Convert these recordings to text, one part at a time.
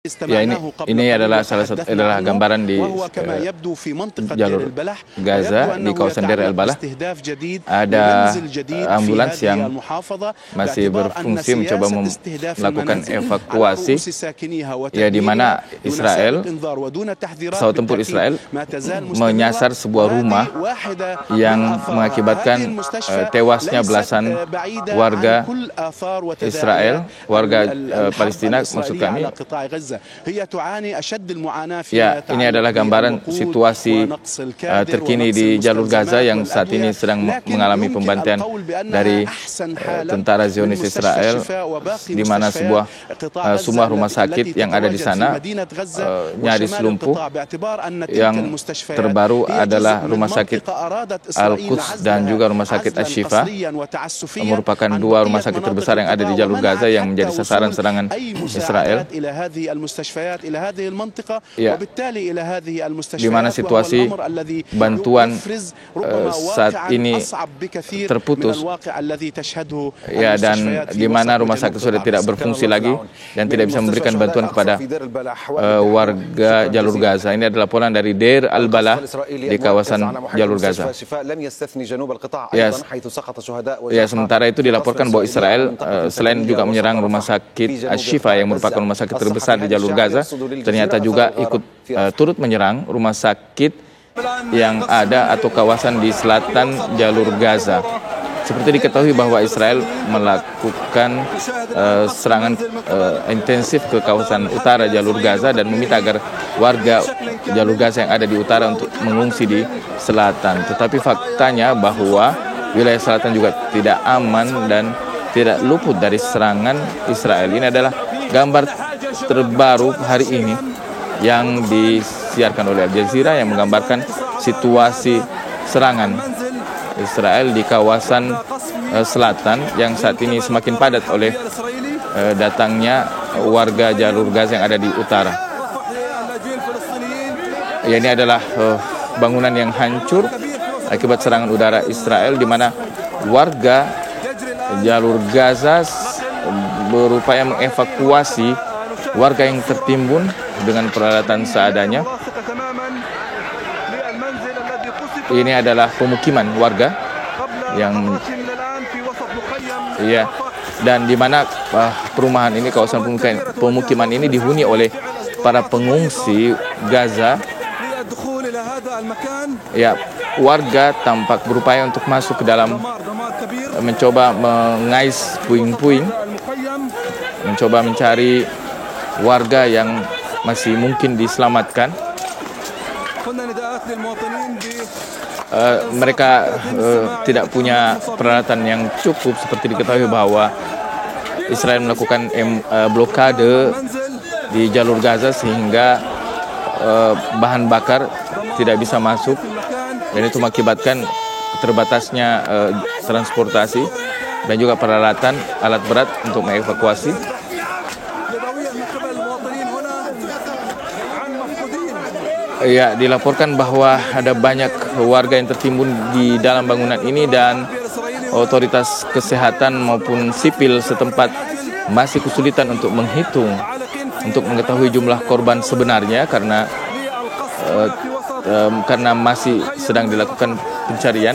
Ya, ini adalah salah satu gambaran di jalur Gaza di kawasan Deir el-Balah. Ada ambulans yang masih berfungsi mencoba melakukan evakuasi, ya, di mana pesawat tempur Israel menyasar sebuah rumah yang mengakibatkan tewasnya belasan warga Israel, warga Palestina maksud kami. Ya, ini adalah gambaran situasi terkini di jalur Gaza yang saat ini sedang mengalami pembantaian dari tentara Zionis Israel, di mana semua rumah sakit yang ada di sana nyaris lumpuh. Yang terbaru adalah rumah sakit Al-Quds dan juga rumah sakit Ashifa, merupakan dua rumah sakit terbesar yang ada di jalur Gaza yang menjadi sasaran serangan Israel. Ya, di mana situasi bantuan saat ini terputus, ya, dan di mana rumah sakit sudah tidak berfungsi lagi dan tidak bisa memberikan bantuan kepada warga jalur Gaza. Ini adalah laporan dari Deir el-Balah di kawasan jalur Gaza. Ya, sementara itu dilaporkan bahwa Israel selain juga menyerang rumah sakit Ashifa yang merupakan rumah sakit terbesar di jalur Gaza, ternyata juga ikut turut menyerang rumah sakit yang ada atau kawasan di selatan jalur Gaza. Seperti diketahui bahwa Israel melakukan serangan intensif ke kawasan utara jalur Gaza dan meminta agar warga jalur Gaza yang ada di utara untuk mengungsi di selatan. Tetapi faktanya bahwa wilayah selatan juga tidak aman dan tidak luput dari serangan Israel. Ini adalah gambar terbaru hari ini yang disiarkan oleh Al Jazeera yang menggambarkan situasi serangan Israel di kawasan selatan yang saat ini semakin padat oleh datangnya warga jalur Gaza yang ada di utara. Ya, ini adalah bangunan yang hancur akibat serangan udara Israel, di mana warga jalur Gaza berupaya mengevakuasi warga yang tertimbun dengan peralatan seadanya. Ini adalah pemukiman warga yang, ya, dan di mana perumahan ini, kawasan pemukiman ini dihuni oleh para pengungsi Gaza. Ya, warga tampak berupaya untuk masuk ke dalam, mencoba mengais puing-puing, mencoba mencari warga yang masih mungkin diselamatkan. Mereka tidak punya peralatan yang cukup, seperti diketahui bahwa Israel melakukan blokade di jalur Gaza sehingga bahan bakar tidak bisa masuk, dan itu mengakibatkan terbatasnya transportasi dan juga peralatan alat berat untuk mengevakuasi. Ya, dilaporkan bahwa ada banyak warga yang tertimbun di dalam bangunan ini dan otoritas kesehatan maupun sipil setempat masih kesulitan untuk menghitung, untuk mengetahui jumlah korban sebenarnya karena masih sedang dilakukan pencarian.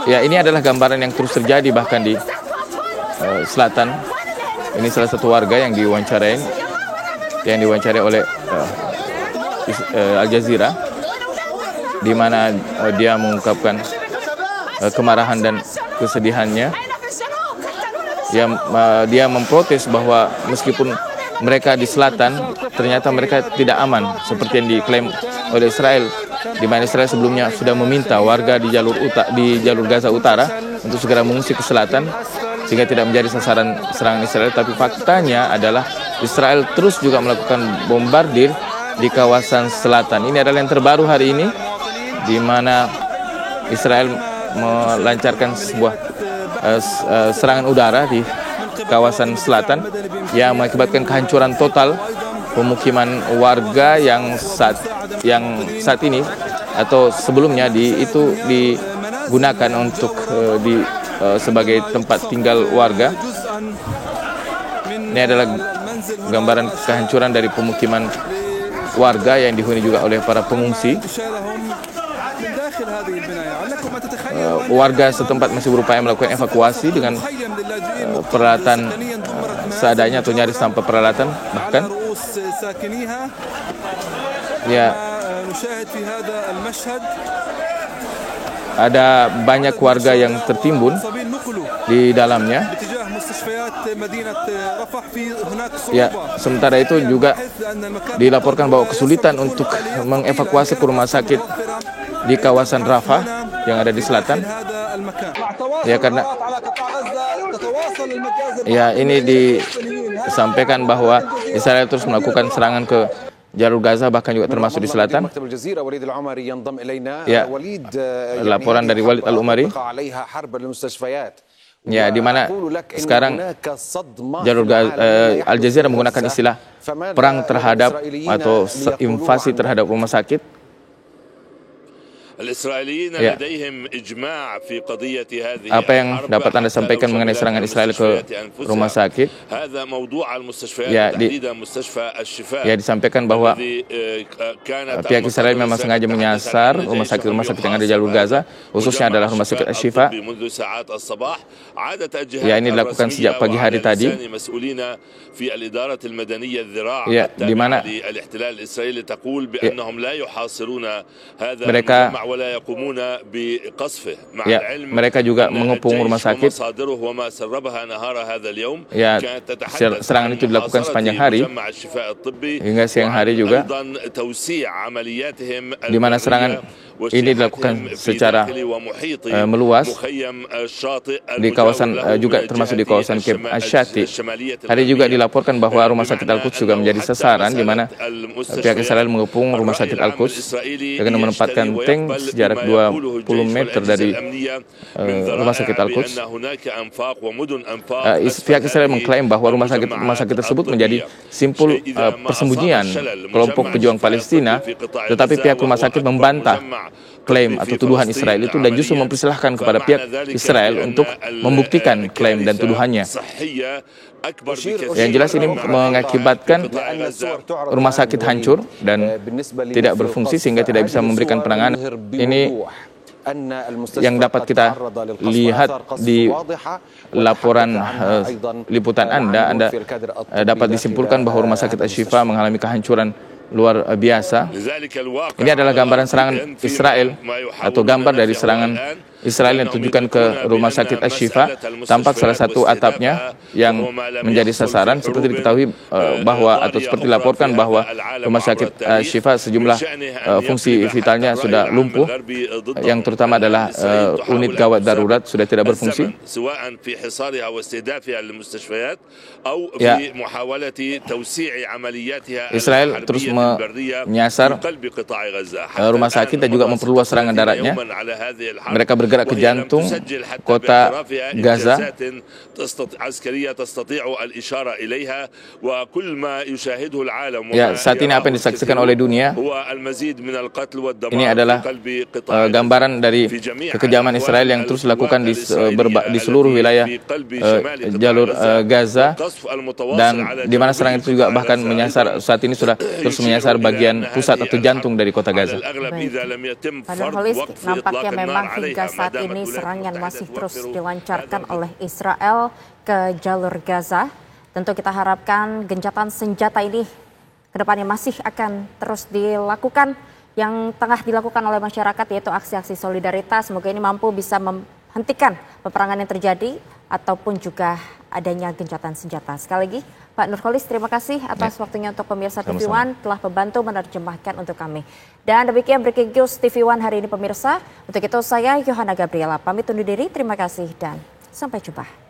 Ya, ini adalah gambaran yang terus terjadi bahkan di selatan. Ini salah satu warga yang diwawancarai oleh Al Jazeera, di mana dia mengungkapkan kemarahan dan kesedihannya. Dia memprotes bahwa meskipun mereka di selatan, ternyata mereka tidak aman seperti yang diklaim oleh Israel, di mana Israel sebelumnya sudah meminta warga di jalur Gaza Utara untuk segera mengungsi ke selatan sehingga tidak menjadi sasaran serangan Israel. Tapi faktanya adalah Israel terus juga melakukan bombardir di kawasan selatan. Ini adalah yang terbaru hari ini, di mana Israel melancarkan sebuah serangan udara di kawasan selatan yang mengakibatkan kehancuran total pemukiman warga yang saat ini atau sebelumnya digunakan untuk sebagai tempat tinggal warga. Ini adalah gambaran kehancuran dari pemukiman warga yang dihuni juga oleh para pengungsi. Warga setempat masih berupaya melakukan evakuasi dengan peralatan seadanya atau nyaris tanpa peralatan bahkan. Ya, ada banyak warga yang tertimbun di dalamnya. Ya, sementara itu juga dilaporkan bahwa kesulitan untuk mengevakuasi ke rumah sakit di kawasan Rafah yang ada di selatan. Ya, karena ini disampaikan bahwa Israel terus melakukan serangan ke jalur Gaza, bahkan juga termasuk di selatan. Ya, laporan dari Walid Al-Umari. Ya, di mana sekarang jalur Gaza, Al Jazeera menggunakan istilah perang terhadap atau invasi terhadap rumah sakit. Ya. Apa yang dapat Anda sampaikan mengenai serangan Israel ke rumah sakit? Ya, disampaikan bahwa pihak Israel memang sengaja menyasar rumah sakit yang ada di jalur Gaza, khususnya adalah rumah sakit Al-Shifa. Ya, ini dilakukan sejak pagi hari tadi. Ya, di mana mereka juga mengepung rumah sakit. Ya, serangan itu dilakukan sepanjang hari hingga siang hari juga, di mana serangan ini dilakukan secara meluas di kawasan juga termasuk di kawasan Camp Ash-Shati. Hari juga dilaporkan bahwa rumah sakit Al-Quds juga menjadi sasaran, di mana pihak Israel mengepung rumah sakit Al-Quds dengan menempatkan tank sejarak 20 meter dari rumah sakit Al-Quds. Pihak Israel mengklaim bahwa rumah sakit tersebut menjadi simpul persembunyian kelompok pejuang Palestina, tetapi pihak rumah sakit membantah klaim atau tuduhan Israel itu dan justru mempersilahkan kepada pihak Israel untuk membuktikan klaim dan tuduhannya. Yang jelas ini mengakibatkan rumah sakit hancur dan tidak berfungsi sehingga tidak bisa memberikan penanganan. Ini yang dapat kita lihat di laporan liputan Anda dapat disimpulkan bahwa rumah sakit Al-Shifa mengalami kehancuran luar biasa. Ini adalah gambaran serangan Israel atau gambar dari serangan Israel yang ditujukan ke rumah sakit Al-Shifa. Tampak salah satu atapnya yang menjadi sasaran. Seperti diketahui bahwa atau seperti dilaporkan bahwa rumah sakit Al-Shifa sejumlah fungsi vitalnya sudah lumpuh, yang terutama adalah unit gawat darurat sudah tidak berfungsi. Ya, Israel terus menyasar rumah sakit dan juga memperluas serangan daratnya. Mereka bergerak ke jantung kota Gaza. Ya, saat ini apa yang disaksikan oleh dunia ini adalah gambaran dari kekejaman Israel yang terus dilakukan di seluruh wilayah jalur Gaza, dan di mana serangan itu juga bahkan menyasar, saat ini sudah terus menyasar bagian pusat atau jantung dari kota Gaza. Pak Nurholis, nampaknya memang hingga saat ini serangan masih terus dilancarkan oleh Israel ke jalur Gaza. Tentu kita harapkan gencatan senjata ini kedepannya masih akan terus dilakukan, yang tengah dilakukan oleh masyarakat, yaitu aksi-aksi solidaritas. Semoga ini mampu bisa menghentikan peperangan yang terjadi ataupun juga adanya gencatan senjata. Sekali lagi, Pak Nurholis, terima kasih atas waktunya untuk pemirsa TV One, telah membantu menerjemahkan untuk kami. Dan demikian Breaking News TV One hari ini pemirsa. Untuk itu saya Yohana Gabriela pamit undur diri, terima kasih dan sampai jumpa.